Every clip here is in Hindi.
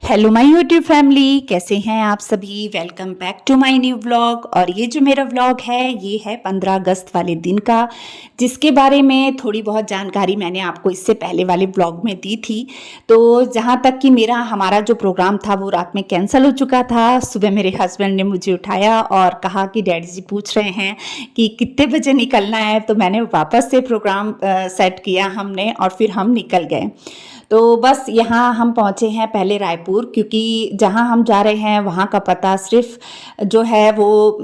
हेलो माय यूट्यूब फैमिली, कैसे हैं आप सभी। Welcome back to my new vlog. और ये जो मेरा व्लॉग है ये है 15 अगस्त वाले दिन का, जिसके बारे में थोड़ी बहुत जानकारी मैंने आपको इससे पहले वाले व्लॉग में दी थी। तो जहाँ तक कि हमारा जो प्रोग्राम था वो रात में कैंसिल हो चुका था। सुबह मेरे हस्बैंड ने मुझे उठाया और कहा कि डैडी जी पूछ रहे हैं कि कितने बजे निकलना है। तो मैंने वापस से प्रोग्राम सेट किया हमने और फिर हम निकल गए। तो बस यहाँ हम पहुँचे हैं पहले रायपुर, क्योंकि जहाँ हम जा रहे हैं वहाँ का पता सिर्फ जो है वो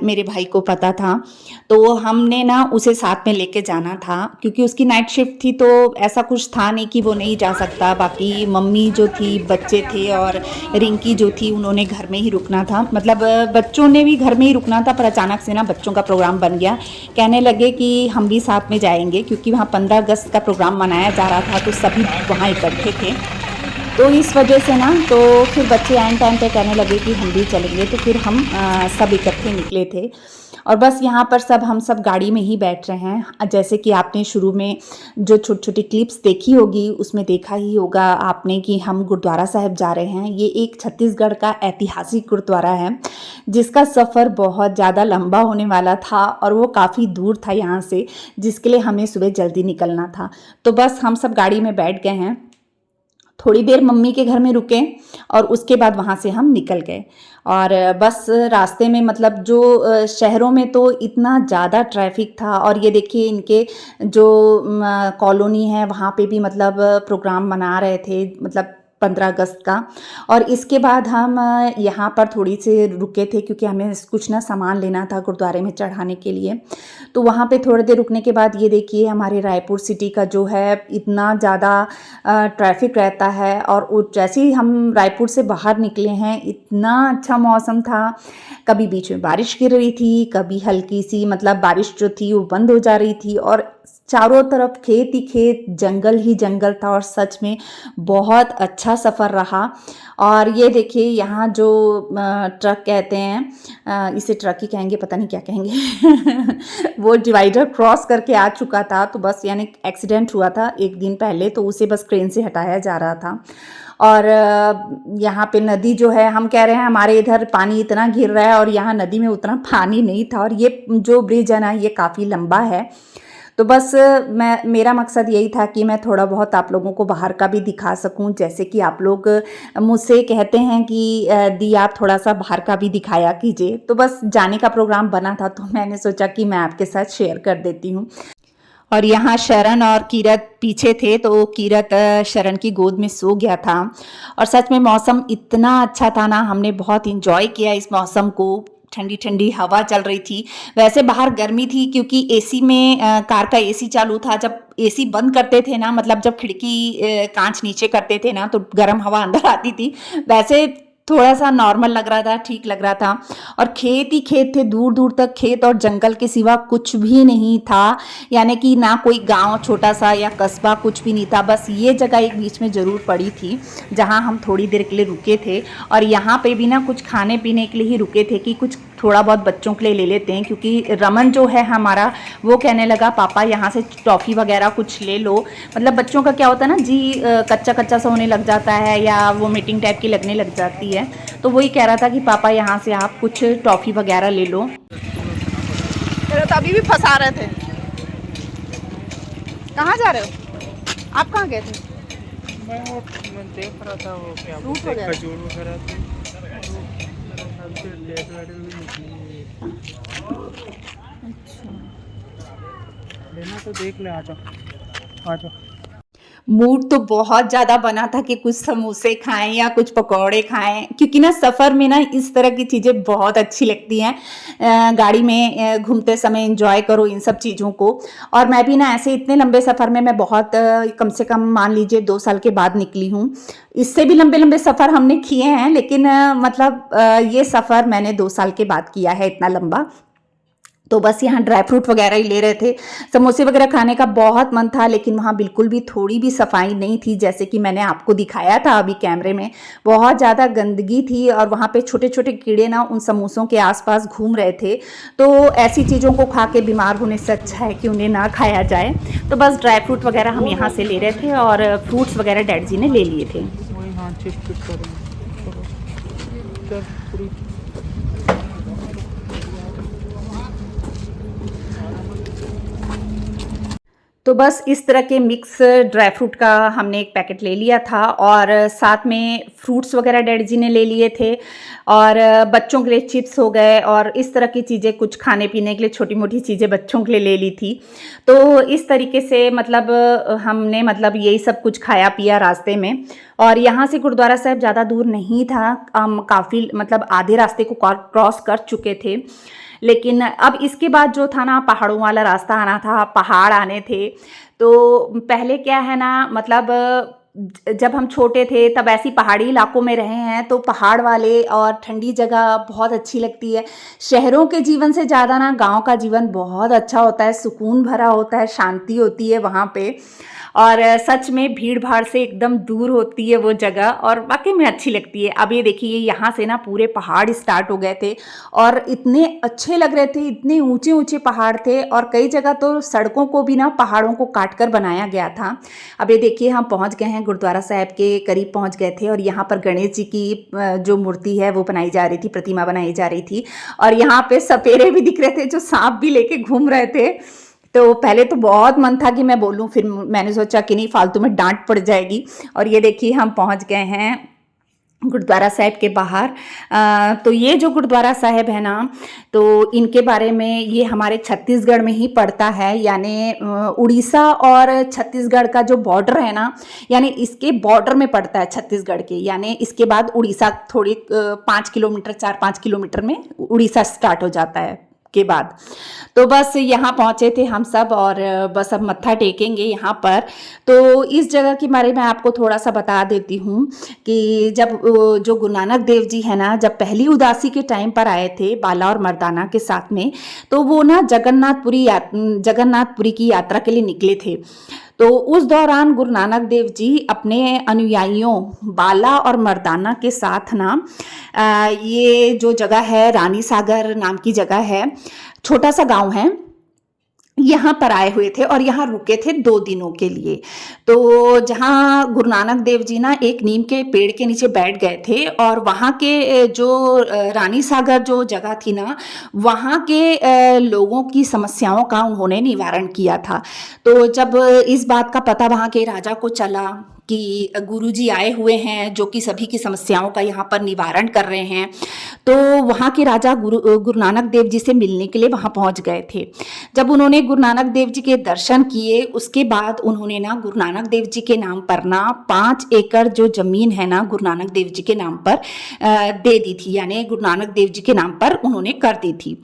मेरे भाई को पता था। तो हमने ना उसे साथ में लेके जाना था, क्योंकि उसकी नाइट शिफ्ट थी। तो ऐसा कुछ था नहीं कि वो नहीं जा सकता। बाकी मम्मी जो थी, बच्चे थे और रिंकी जो थी, उन्होंने घर में ही रुकना था। मतलब बच्चों ने भी घर में ही रुकना था। पर अचानक से ना बच्चों का प्रोग्राम बन गया, कहने लगे कि हम भी साथ में जाएंगे, क्योंकि वहाँ 15 अगस्त का प्रोग्राम मनाया जा रहा था। तो सभी वहाँ इकट्ठे थे। तो इस वजह से ना तो फिर बच्चे एंड टाइम पे कहने लगे कि हम भी चलेंगे। तो फिर हम सब इकट्ठे निकले थे। और बस यहाँ पर हम सब गाड़ी में ही बैठ रहे हैं। जैसे कि आपने शुरू में जो छोटी छोटी क्लिप्स देखी होगी, उसमें देखा ही होगा आपने कि हम गुरुद्वारा साहिब जा रहे हैं। ये एक छत्तीसगढ़ का ऐतिहासिक गुरुद्वारा है, जिसका सफ़र बहुत ज़्यादा लंबा होने वाला था और वो काफ़ी दूर था यहाँ से, जिसके लिए हमें सुबह जल्दी निकलना था। तो बस हम सब गाड़ी में बैठ गए हैं। थोड़ी देर मम्मी के घर में रुके और उसके बाद वहाँ से हम निकल गए। और बस रास्ते में मतलब जो शहरों में तो इतना ज़्यादा ट्रैफिक था। और ये देखिए इनके जो कॉलोनी है वहाँ पे भी मतलब प्रोग्राम मना रहे थे, मतलब 15 अगस्त का। और इसके बाद हम यहाँ पर थोड़ी से रुके थे, क्योंकि हमें कुछ ना सामान लेना था गुरुद्वारे में चढ़ाने के लिए। तो वहाँ पे थोड़ी देर रुकने के बाद ये देखिए हमारे रायपुर सिटी का जो है इतना ज़्यादा ट्रैफिक रहता है। और जैसे ही हम रायपुर से बाहर निकले हैं, इतना अच्छा मौसम था। कभी बीच में बारिश गिर रही थी, कभी हल्की सी मतलब बारिश जो थी वो बंद हो जा रही थी, और चारों तरफ खेत ही खेत, जंगल ही जंगल था। और सच में बहुत अच्छा सफ़र रहा। और ये देखिए यहाँ जो ट्रक कहते हैं, इसे ट्रक ही कहेंगे, पता नहीं क्या कहेंगे वो डिवाइडर क्रॉस करके आ चुका था। तो बस यानी एक्सीडेंट हुआ था एक दिन पहले, तो उसे बस क्रेन से हटाया जा रहा था। और यहाँ पे नदी जो है, हम कह रहे हैं हमारे इधर पानी इतना गिर रहा है और यहाँ नदी में उतना पानी नहीं था। और ये जो ब्रिज है ना, ये काफ़ी लंबा है। तो बस मेरा मकसद यही था कि मैं थोड़ा बहुत आप लोगों को बाहर का भी दिखा सकूं। जैसे कि आप लोग मुझसे कहते हैं कि दी आप थोड़ा सा बाहर का भी दिखाया कीजिए। तो बस जाने का प्रोग्राम बना था, तो मैंने सोचा कि मैं आपके साथ शेयर कर देती हूँ। और यहाँ शरण और कीरत पीछे थे, तो कीरत शरण की गोद में सो गया था। और सच में मौसम इतना अच्छा था ना, हमने बहुत इंजॉय किया इस मौसम को। ठंडी ठंडी हवा चल रही थी। वैसे बाहर गर्मी थी, क्योंकि एसी में कार का एसी चालू था। जब एसी बंद करते थे ना, मतलब जब खिड़की कांच नीचे करते थे ना, तो गर्म हवा अंदर आती थी। वैसे थोड़ा सा नॉर्मल लग रहा था, ठीक लग रहा था। और खेत ही खेत थे, दूर दूर तक खेत और जंगल के सिवा कुछ भी नहीं था। यानी कि ना कोई गांव छोटा सा या कस्बा, कुछ भी नहीं था। बस ये जगह एक बीच में ज़रूर पड़ी थी, जहां हम थोड़ी देर के लिए रुके थे। और यहाँ पे भी ना कुछ खाने पीने के लिए ही रुके थे, कि कुछ थोड़ा बहुत बच्चों के लिए ले लेते हैं। क्योंकि रमन जो है हमारा, वो कहने लगा पापा यहाँ से टॉफ़ी वगैरह कुछ ले लो। मतलब बच्चों का क्या होता है ना जी, कच्चा कच्चा सा होने लग जाता है, या वो मीटिंग टाइप की लगने लग जाती है। तो वही कह रहा था कि पापा यहाँ से आप कुछ टॉफ़ी वगैरह ले लो। मेरे तो अभी भी फंसा रहे थे। कहाँ जा रहे हो आप? कहाँ गए थे? मैं देख रहा था वो क्या फ्रूट बोलते हैं, वगैरह? खजूर वगैरह थे। अच्छा, लेना तो देख ले, आ जाओ आ जाओ। मूड तो बहुत ज़्यादा बना था कि कुछ समोसे खाएं या कुछ पकौड़े खाएं, क्योंकि ना सफ़र में ना इस तरह की चीज़ें बहुत अच्छी लगती हैं। गाड़ी में घूमते समय एंजॉय करो इन सब चीज़ों को। और मैं भी ना ऐसे इतने लंबे सफ़र में मैं बहुत कम से कम मान लीजिए 2 साल के बाद निकली हूँ। इससे भी लंबे लंबे सफ़र हमने किए हैं, लेकिन मतलब ये सफ़र मैंने 2 साल के बाद किया है इतना लंबा। तो बस यहाँ ड्राई फ्रूट वगैरह ही ले रहे थे। समोसे वगैरह खाने का बहुत मन था, लेकिन वहाँ बिल्कुल भी थोड़ी भी सफाई नहीं थी, जैसे कि मैंने आपको दिखाया था अभी कैमरे में। बहुत ज़्यादा गंदगी थी और वहाँ पे छोटे छोटे कीड़े ना उन समोसों के आसपास घूम रहे थे। तो ऐसी चीज़ों को खा के बीमार होने से अच्छा है कि उन्हें ना खाया जाए। तो बस ड्राई फ्रूट वगैरह हम यहाँ से ले रहे थे और फ्रूट्स वगैरह डैड जी ने ले लिए थे। वही हाँ चिप चिप कर रही है। चल पूरी तो बस इस तरह के मिक्स ड्राई फ्रूट का हमने एक पैकेट ले लिया था और साथ में फ्रूट्स वगैरह डैडी जी ने ले लिए थे और बच्चों के लिए चिप्स हो गए और इस तरह की चीज़ें कुछ खाने पीने के लिए छोटी मोटी चीज़ें बच्चों के लिए ले ली थी। तो इस तरीके से मतलब हमने मतलब यही सब कुछ खाया पिया रास्ते में। और यहाँ से गुरुद्वारा साहिब ज़्यादा दूर नहीं था, हम काफ़ी मतलब आधे रास्ते को क्रॉस कर चुके थे। लेकिन अब इसके बाद जो था ना पहाड़ों वाला रास्ता आना था, पहाड़ आने थे। तो पहले क्या है ना मतलब जब हम छोटे थे तब ऐसी पहाड़ी इलाकों में रहे हैं, तो पहाड़ वाले और ठंडी जगह बहुत अच्छी लगती है। शहरों के जीवन से ज़्यादा ना गांव का जीवन बहुत अच्छा होता है, सुकून भरा होता है, शांति होती है वहाँ पे। और सच में भीड़ भाड़ से एकदम दूर होती है वो जगह और वाकई में अच्छी लगती है। अब ये देखिए यहाँ से ना पूरे पहाड़ स्टार्ट हो गए थे और इतने अच्छे लग रहे थे, इतने ऊंचे ऊंचे पहाड़ थे और कई जगह तो सड़कों को भी ना पहाड़ों को काट कर बनाया गया था। अब ये देखिए हम पहुँच गए हैं, गुरुद्वारा साहिब के करीब पहुँच गए थे और यहाँ पर गणेश जी की जो मूर्ति है वो बनाई जा रही थी, प्रतिमा बनाई जा रही थी। और यहाँ पे सपेरे भी दिख रहे थे जो सांप भी लेके घूम रहे थे। तो पहले तो बहुत मन था कि मैं बोलूं, फिर मैंने सोचा कि नहीं फालतू में डांट पड़ जाएगी। और ये देखिए हम पहुंच गए हैं गुरुद्वारा साहिब के बाहर। तो ये जो गुरुद्वारा साहिब है ना, तो इनके बारे में ये हमारे छत्तीसगढ़ में ही पड़ता है, यानी उड़ीसा और छत्तीसगढ़ का जो बॉर्डर है ना, यानी इसके बॉर्डर में पड़ता है छत्तीसगढ़ के। यानी इसके बाद उड़ीसा थोड़ी 5 किलोमीटर 4-5 किलोमीटर में उड़ीसा स्टार्ट हो जाता है के बाद। तो बस यहाँ पहुँचे थे हम सब और बस अब मत्था टेकेंगे यहाँ पर। तो इस जगह के बारे में आपको थोड़ा सा बता देती हूँ कि जब जो गुरु नानक देव जी है ना, जब पहली उदासी के टाइम पर आए थे बाला और मर्दाना के साथ में, तो वो ना जगन्नाथपुरी की यात्रा के लिए निकले थे। तो उस दौरान गुरु नानक देव जी अपने अनुयायियों बाला और मर्दाना के साथ ना ये जो जगह है रानी सागर नाम की जगह है, छोटा सा गांव है, यहाँ पर आए हुए थे और यहाँ रुके थे 2 दिनों के लिए। तो जहाँ गुरु नानक देव जी ना एक नीम के पेड़ के नीचे बैठ गए थे और वहाँ के जो रानी सागर जो जगह थी ना, वहाँ के लोगों की समस्याओं का उन्होंने निवारण किया था। तो जब इस बात का पता वहाँ के राजा को चला कि गुरुजी आए हुए हैं जो कि सभी की समस्याओं का यहाँ पर निवारण कर रहे हैं, तो वहाँ के राजा गुरु नानक देव जी से मिलने के लिए वहाँ पहुँच गए थे। जब उन्होंने गुरु नानक देव जी के दर्शन किए, उसके बाद उन्होंने ना गुरु नानक देव जी के नाम पर ना 5 एकड़ जो जमीन है ना गुरु नानक देव जी के नाम पर दे दी थी, यानी गुरु नानक देव जी के नाम पर उन्होंने कर दी थी।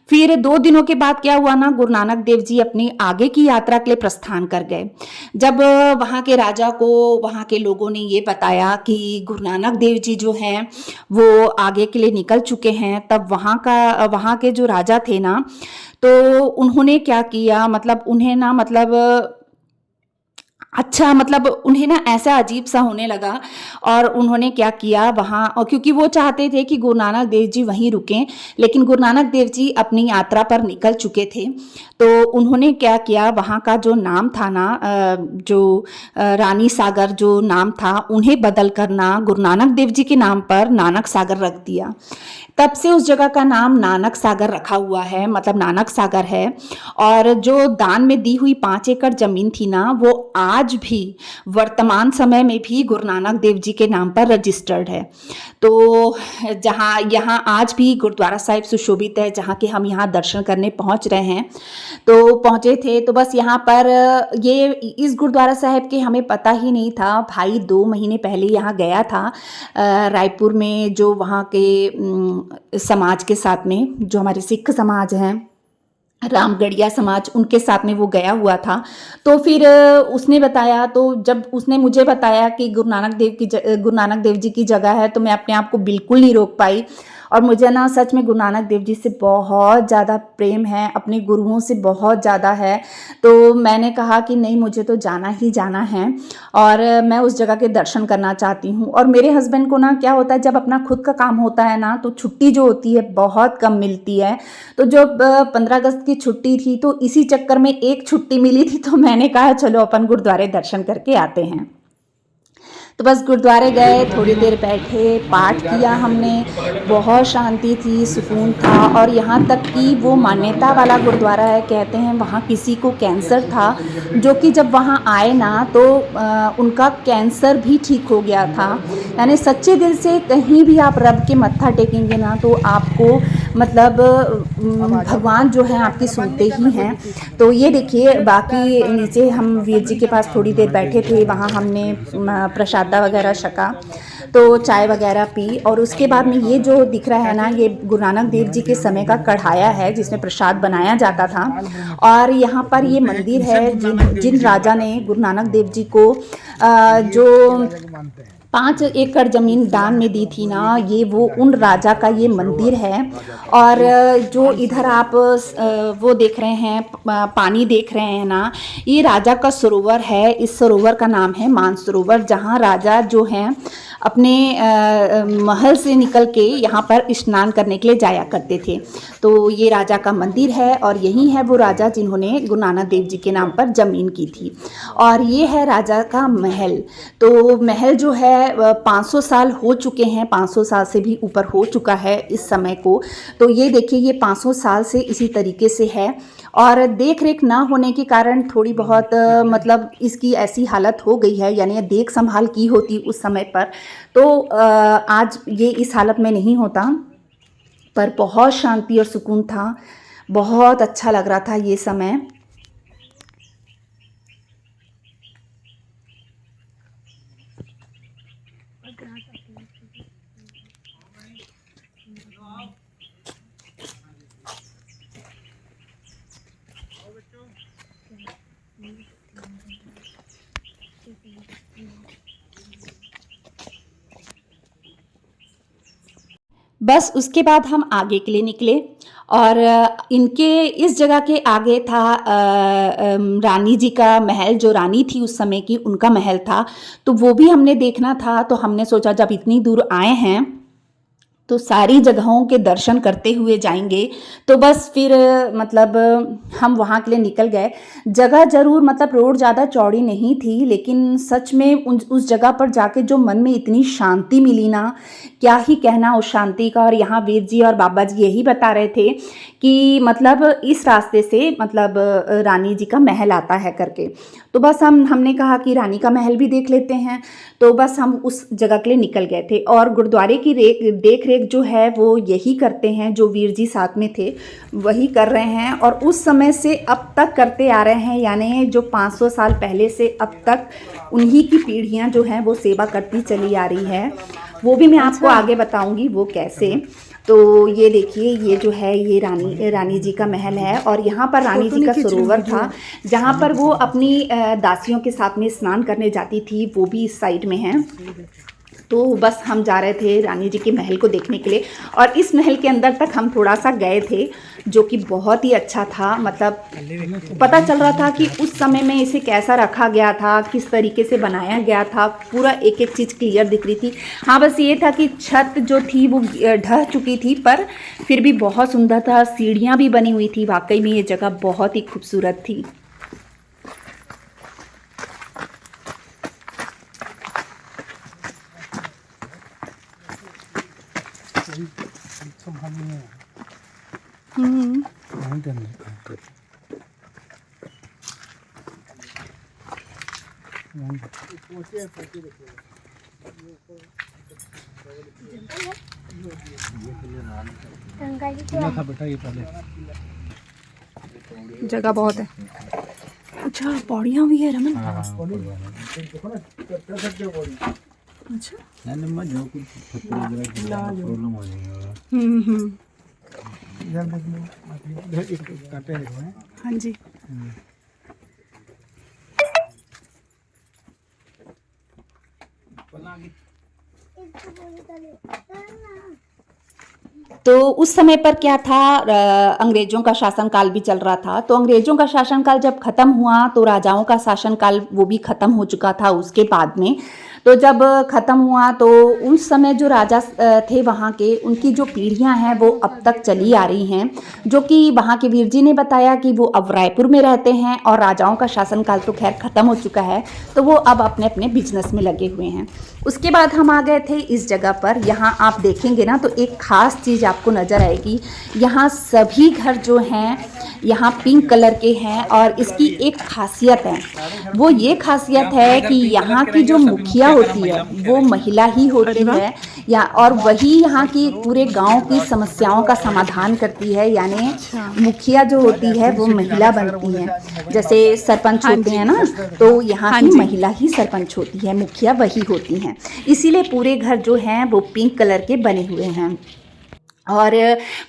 फिर 2 दिनों के बाद क्या हुआ ना, गुरु नानक देव जी अपनी आगे की यात्रा के लिए प्रस्थान कर गए। जब वहाँ के राजा को वहाँ के लोगों ने ये बताया कि गुरु नानक देव जी जो हैं वो आगे के लिए निकल चुके हैं, तब वहाँ के जो राजा थे ना, तो उन्होंने क्या किया, मतलब उन्हें ना मतलब अच्छा मतलब उन्हें ना ऐसा अजीब सा होने लगा और उन्होंने क्या किया वहाँ, और क्योंकि वो चाहते थे कि गुरु नानक देव जी वहीं रुकें, लेकिन गुरु नानक देव जी अपनी यात्रा पर निकल चुके थे। तो उन्होंने क्या किया, वहाँ का जो नाम था ना, जो रानी सागर जो नाम था, उन्हें बदल कर ना गुरु नानक देव जी के नाम पर नानक सागर रख दिया। तब से उस जगह का नाम नानक सागर रखा हुआ है, मतलब नानक सागर है। और जो दान में दी हुई 5 एकड़ जमीन थी ना, वो आज आज भी वर्तमान समय में भी गुरु नानक देव जी के नाम पर रजिस्टर्ड है। तो जहाँ यहाँ आज भी गुरुद्वारा साहिब सुशोभित है, जहाँ के हम यहाँ दर्शन करने पहुँच रहे हैं। तो पहुँचे थे तो बस यहाँ पर ये इस गुरुद्वारा साहिब के हमें पता ही नहीं था। भाई 2 महीने पहले यहाँ गया था रायपुर में, जो वहाँ के समाज के साथ में, जो हमारे सिख समाज हैं, रामगढ़िया समाज, उनके साथ में वो गया हुआ था। तो फिर उसने बताया, तो जब उसने मुझे बताया कि गुरु नानक देव जी की जगह है, तो मैं अपने आप को बिल्कुल नहीं रोक पाई। और मुझे ना सच में गुरु नानक देव जी से बहुत ज़्यादा प्रेम है, अपने गुरुओं से बहुत ज़्यादा है। तो मैंने कहा कि नहीं, मुझे तो जाना ही जाना है और मैं उस जगह के दर्शन करना चाहती हूँ। और मेरे हस्बैंड को ना क्या होता है, जब अपना खुद का काम होता है ना, तो छुट्टी जो होती है बहुत कम मिलती है। तो जब 15 अगस्त की छुट्टी थी, तो इसी चक्कर में एक छुट्टी मिली थी, तो मैंने कहा चलो अपन गुरुद्वारे दर्शन करके आते हैं। तो बस गुरुद्वारे गए, थोड़ी देर बैठे, पाठ किया हमने, बहुत शांति थी, सुकून था। और यहाँ तक कि वो मान्यता वाला गुरुद्वारा है, कहते हैं वहाँ किसी को कैंसर था, जो कि जब वहाँ आए ना तो उनका कैंसर भी ठीक हो गया था। यानी सच्चे दिल से कहीं भी आप रब के मत्था टेकेंगे ना, तो आपको मतलब भगवान जो है आपकी सुनते ही हैं। तो ये देखिए, बाकी नीचे हम वीर जी के पास थोड़ी देर बैठे थे, वहाँ हमने प्रसादा वगैरह छका, तो चाय वगैरह पी। और उसके बाद में ये जो दिख रहा है ना, ये गुरु नानक देव जी के समय का कढ़ाया है, जिसमें प्रसाद बनाया जाता था। और यहाँ पर ये मंदिर है, जिन राजा ने गुरु नानक देव जी को जो 5 एकड़ ज़मीन दान में दी थी ना, ये वो उन राजा का ये मंदिर है। और जो इधर आप वो देख रहे हैं, पानी देख रहे हैं ना, ये राजा का सरोवर है। इस सरोवर का नाम है मानसरोवर, जहाँ राजा जो हैं अपने महल से निकल के यहाँ पर स्नान करने के लिए जाया करते थे। तो ये राजा का मंदिर है और यही है वो राजा जिन्होंने गुरु नानक देव जी के नाम पर ज़मीन की थी। और ये है राजा का महल। तो महल जो है 500 साल हो चुके हैं, 500 साल से भी ऊपर हो चुका है इस समय को। तो ये देखिए, ये 500 साल से इसी तरीके से है। और देख रेख ना होने के कारण थोड़ी बहुत मतलब इसकी ऐसी हालत हो गई है, यानी देख संभाल की होती उस समय पर, तो आज ये इस हालत में नहीं होता। पर बहुत शांति और सुकून था, बहुत अच्छा लग रहा था ये समय। बस उसके बाद हम आगे के लिए निकले और इनके इस जगह के आगे था रानी जी का महल, जो रानी थी उस समय की, उनका महल था। तो वो भी हमने देखना था। तो हमने सोचा जब इतनी दूर आए हैं तो सारी जगहों के दर्शन करते हुए जाएंगे। तो बस फिर मतलब हम वहाँ के लिए निकल गए। जगह ज़रूर मतलब रोड ज़्यादा चौड़ी नहीं थी, लेकिन सच में उस जगह पर जाके जो मन में इतनी शांति मिली ना, क्या ही कहना उस शांति का। और यहाँ वीर जी और बाबा जी यही बता रहे थे कि मतलब इस रास्ते से मतलब रानी जी का महल आता है करके। तो बस हमने कहा कि रानी का महल भी देख लेते हैं। तो बस हम उस जगह के लिए निकल गए थे। और गुरुद्वारे की देख रेख जो है वो यही करते हैं, जो वीर जी साथ में थे वही कर रहे हैं। और उस समय से अब तक करते आ रहे हैं, यानी जो 500 साल पहले से अब तक उन्हीं की पीढ़ियां जो हैं वो सेवा करती चली आ रही है। वो भी मैं आपको आगे बताऊंगी वो कैसे। तो ये देखिए, ये जो है ये रानी जी का महल है। और यहाँ पर रानी जी का सरोवर था, जहाँ पर वो अपनी दासियों के साथ में स्नान करने जाती थी, वो भी इस साइड में है। तो बस हम जा रहे थे रानी जी के महल को देखने के लिए। और इस महल के अंदर तक हम थोड़ा सा गए थे, जो कि बहुत ही अच्छा था। मतलब पता चल रहा था कि उस समय में इसे कैसा रखा गया था, किस तरीके से बनाया गया था, पूरा एक एक चीज़ क्लियर दिख रही थी। हाँ, बस ये था कि छत जो थी वो ढह चुकी थी, पर फिर भी बहुत सुंदर था। सीढ़ियाँ भी बनी हुई थी। वाकई में ये जगह बहुत ही खूबसूरत थी। था बेटा ये पहले। जगह बहुत है। अच्छा पौड़ियाँ भी है रमन। अच्छा जो कुछ प्रॉब्लम हो जाएगा। काटे हैं। हाँ जी। तो उस समय पर क्या था, अंग्रेजों का शासनकाल भी चल रहा था। तो अंग्रेजों का शासनकाल जब खत्म हुआ तो राजाओं का शासनकाल वो भी खत्म हो चुका था उसके बाद में। तो जब खत्म हुआ तो उस समय जो राजा थे वहाँ के, उनकी जो पीढ़ियाँ हैं वो अब तक चली आ रही हैं, जो कि वहाँ के वीर जी ने बताया कि वो अब रायपुर में रहते हैं और राजाओं का शासनकाल तो खैर ख़त्म हो चुका है, तो वो अब अपने अपने बिजनेस में लगे हुए हैं। उसके बाद हम आ गए थे इस जगह पर। यहाँ आप देखेंगे ना तो एक ख़ास चीज़ आपको नज़र आएगी। यहाँ सभी घर जो हैं यहाँ पिंक कलर के हैं और इसकी एक खासियत है, वो ये खासियत है कि यहाँ की जो मुखिया होती है वो महिला ही होती है या और वही यहाँ की पूरे गांव की समस्याओं का समाधान करती है। यानी मुखिया जो होती है वो महिला बनती है। जैसे सरपंच होते हैं ना, तो यहाँ की महिला ही सरपंच होती है, मुखिया वही होती हैं। इसीलिए पूरे घर जो हैं वो पिंक कलर के बने हुए हैं। और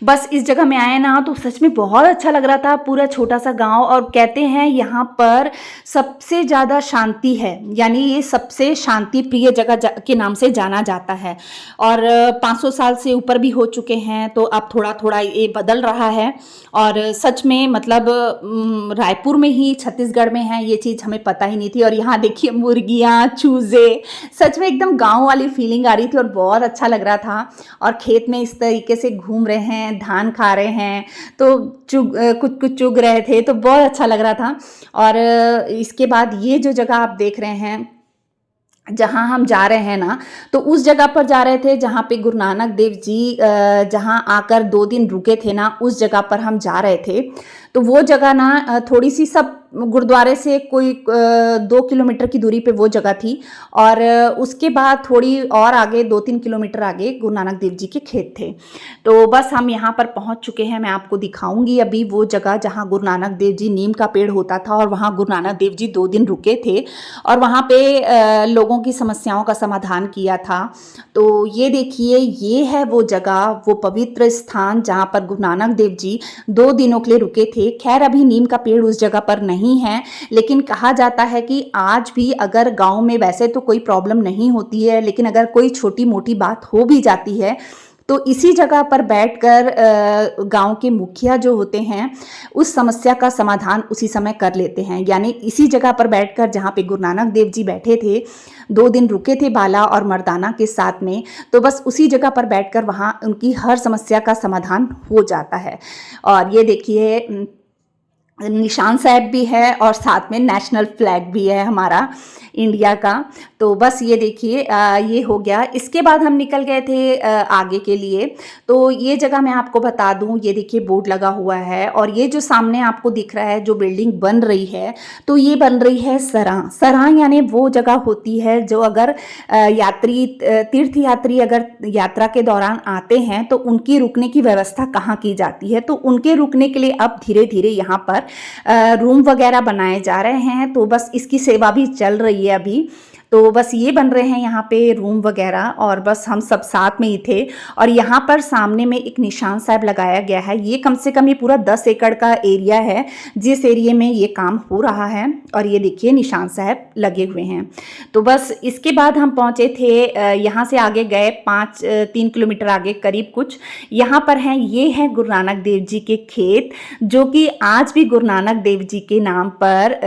बस इस जगह में आए ना तो सच में बहुत अच्छा लग रहा था, पूरा छोटा सा गांव। और कहते हैं यहाँ पर सबसे ज़्यादा शांति है, यानी ये सबसे शांति प्रिय जगह के नाम से जाना जाता है। और 500 साल से ऊपर भी हो चुके हैं, तो अब थोड़ा थोड़ा ये बदल रहा है। और सच में मतलब रायपुर में ही छत्तीसगढ़ में है ये चीज़ हमें पता ही नहीं थी। और यहाँ देखिए मुर्गियाँ, चूज़े, सच में एकदम गाँव वाली फीलिंग आ रही थी और बहुत अच्छा लग रहा था। और खेत में इस तरीके से घूम रहे हैं, धान खा रहे हैं, तो कुछ कुछ चुग रहे थे, तो बहुत अच्छा लग रहा था। और इसके बाद ये जो जगह आप देख रहे हैं जहाँ हम जा रहे हैं ना, तो उस जगह पर जा रहे थे जहाँ पे गुरु नानक देव जी जहाँ आकर 2 दिन रुके थे ना, उस जगह पर हम जा रहे थे। तो वो जगह ना थोड़ी सी सब गुरुद्वारे से कोई 2 किलोमीटर की दूरी पे वो जगह थी। और उसके बाद थोड़ी और आगे 2-3 किलोमीटर आगे गुरु नानक देव जी के खेत थे। तो बस हम यहाँ पर पहुँच चुके हैं। मैं आपको दिखाऊंगी अभी वो जगह जहाँ गुरु नानक देव जी, नीम का पेड़ होता था और वहाँ गुरु नानक देव जी 2 दिन रुके थे और वहाँ पे लोगों की समस्याओं का समाधान किया था। तो ये देखिए, ये है वो जगह, वो पवित्र स्थान जहाँ पर गुरु नानक देव जी 2 दिनों के लिए रुके थे। खैर अभी नीम का पेड़ उस जगह पर नहीं है, लेकिन कहा जाता है कि आज भी अगर गांव में वैसे तो कोई प्रॉब्लम नहीं होती है, लेकिन अगर कोई छोटी मोटी बात हो भी जाती है तो इसी जगह पर बैठकर गांव के मुखिया जो होते हैं उस समस्या का समाधान उसी समय कर लेते हैं। यानी इसी जगह पर बैठकर जहाँ पे गुरु नानक देव जी बैठे थे, 2 दिन रुके थे बाला और मर्दाना के साथ में, तो बस उसी जगह पर बैठकर वहाँ उनकी हर समस्या का समाधान हो जाता है। और ये देखिए निशान साहब भी है और साथ में नेशनल फ्लैग भी है हमारा इंडिया का। तो बस ये देखिए ये हो गया। इसके बाद हम निकल गए थे आगे के लिए। तो ये जगह मैं आपको बता दूं, ये देखिए बोर्ड लगा हुआ है और ये जो सामने आपको दिख रहा है जो बिल्डिंग बन रही है, तो ये बन रही है सराय। सराय यानी वो जगह होती है जो अगर यात्री, तीर्थ यात्री अगर यात्रा के दौरान आते हैं तो उनकी रुकने की व्यवस्था कहाँ की जाती है। तो उनके रुकने के लिए अब धीरे धीरे यहाँ पर रूम वगैरह बनाए जा रहे हैं। तो बस इसकी सेवा भी चल रही है अभी। तो बस ये बन रहे हैं यहाँ पे रूम वगैरह और बस हम सब साथ में ही थे। और यहाँ पर सामने में एक निशान साहब लगाया गया है। ये कम से कम ये पूरा 10 एकड़ का एरिया है जिस एरिया में ये काम हो रहा है। और ये देखिए निशान साहब लगे हुए हैं। तो बस इसके बाद हम पहुँचे थे, यहाँ से आगे गए 3 किलोमीटर आगे करीब कुछ, यहाँ पर हैं, ये हैं गुरु नानक देव जी के खेत, जो कि आज भी गुरु नानक देव जी के नाम पर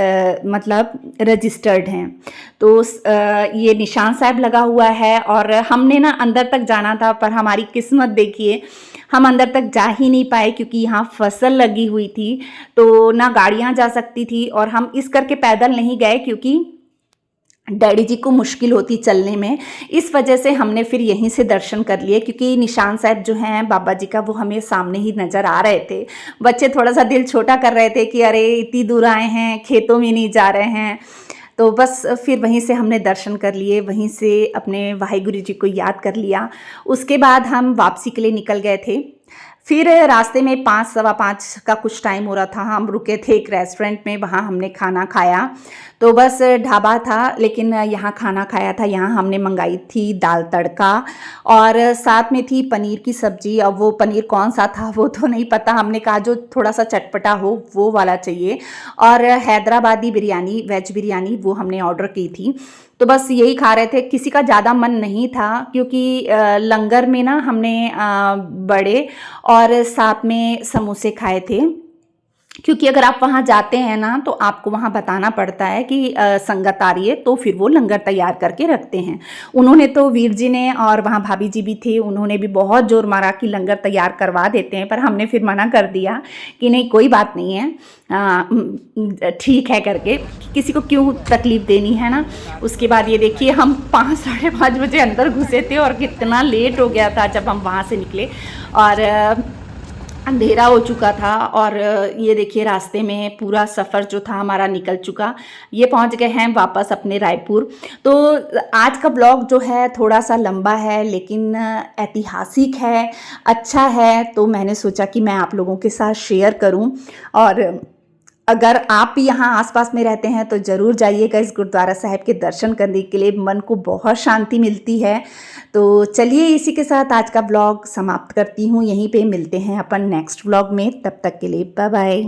मतलब रजिस्टर्ड हैं। तो ये निशान साहब लगा हुआ है। और हमने ना अंदर तक जाना था, पर हमारी किस्मत देखिए हम अंदर तक जा ही नहीं पाए क्योंकि यहाँ फसल लगी हुई थी, तो ना गाड़ियाँ जा सकती थी। और हम इस करके पैदल नहीं गए क्योंकि डैडी जी को मुश्किल होती चलने में, इस वजह से हमने फिर यहीं से दर्शन कर लिए। क्योंकि निशान साहब जो हैं बाबा जी का, वो हमें सामने ही नज़र आ रहे थे। बच्चे थोड़ा सा दिल छोटा कर रहे थे कि अरे इतनी दूर आए हैं, खेतों में नहीं जा रहे हैं। तो बस फिर वहीं से हमने दर्शन कर लिए, वहीं से अपने वाहिगुरु जी को याद कर लिया। उसके बाद हम वापसी के लिए निकल गए थे। फिर रास्ते में 5 सवा 5 का कुछ टाइम हो रहा था, हम रुके थे एक रेस्टोरेंट में, वहाँ हमने खाना खाया। तो बस ढाबा था लेकिन यहाँ खाना खाया था। यहाँ हमने मंगाई थी दाल तड़का और साथ में थी पनीर की सब्जी। अब वो पनीर कौन सा था वो तो नहीं पता, हमने कहा जो थोड़ा सा चटपटा हो वो वाला चाहिए। और हैदराबादी बिरयानी, वेज बिरयानी, वो हमने ऑर्डर की थी। तो बस यही खा रहे थे, किसी का ज़्यादा मन नहीं था क्योंकि लंगर में ना हमने बड़े और साथ में समोसे खाए थे। क्योंकि अगर आप वहाँ जाते हैं ना तो आपको वहाँ बताना पड़ता है कि संगत आ रही है, तो फिर वो लंगर तैयार करके रखते हैं। उन्होंने तो, वीर जी ने और वहाँ भाभी जी भी थे, उन्होंने भी बहुत जोर मारा कि लंगर तैयार करवा देते हैं, पर हमने फिर मना कर दिया कि नहीं कोई बात नहीं है, ठीक है करके, किसी को क्यों तकलीफ़ देनी है ना। उसके बाद ये देखिए हम 5 साढ़े 5 बजे अंदर घुसे थे और कितना लेट हो गया था जब हम वहाँ से निकले और अंधेरा हो चुका था। और ये देखिए रास्ते में पूरा सफ़र जो था हमारा निकल चुका। ये पहुंच गए हैं वापस अपने रायपुर। तो आज का ब्लॉग जो है थोड़ा सा लंबा है लेकिन ऐतिहासिक है, अच्छा है, तो मैंने सोचा कि मैं आप लोगों के साथ शेयर करूं। और अगर आप यहाँ आसपास में रहते हैं तो ज़रूर जाइएगा इस गुरुद्वारा साहिब के दर्शन करने के लिए, मन को बहुत शांति मिलती है। तो चलिए इसी के साथ आज का ब्लॉग समाप्त करती हूँ, यहीं पे मिलते हैं अपन नेक्स्ट ब्लॉग में, तब तक के लिए बाय बाय।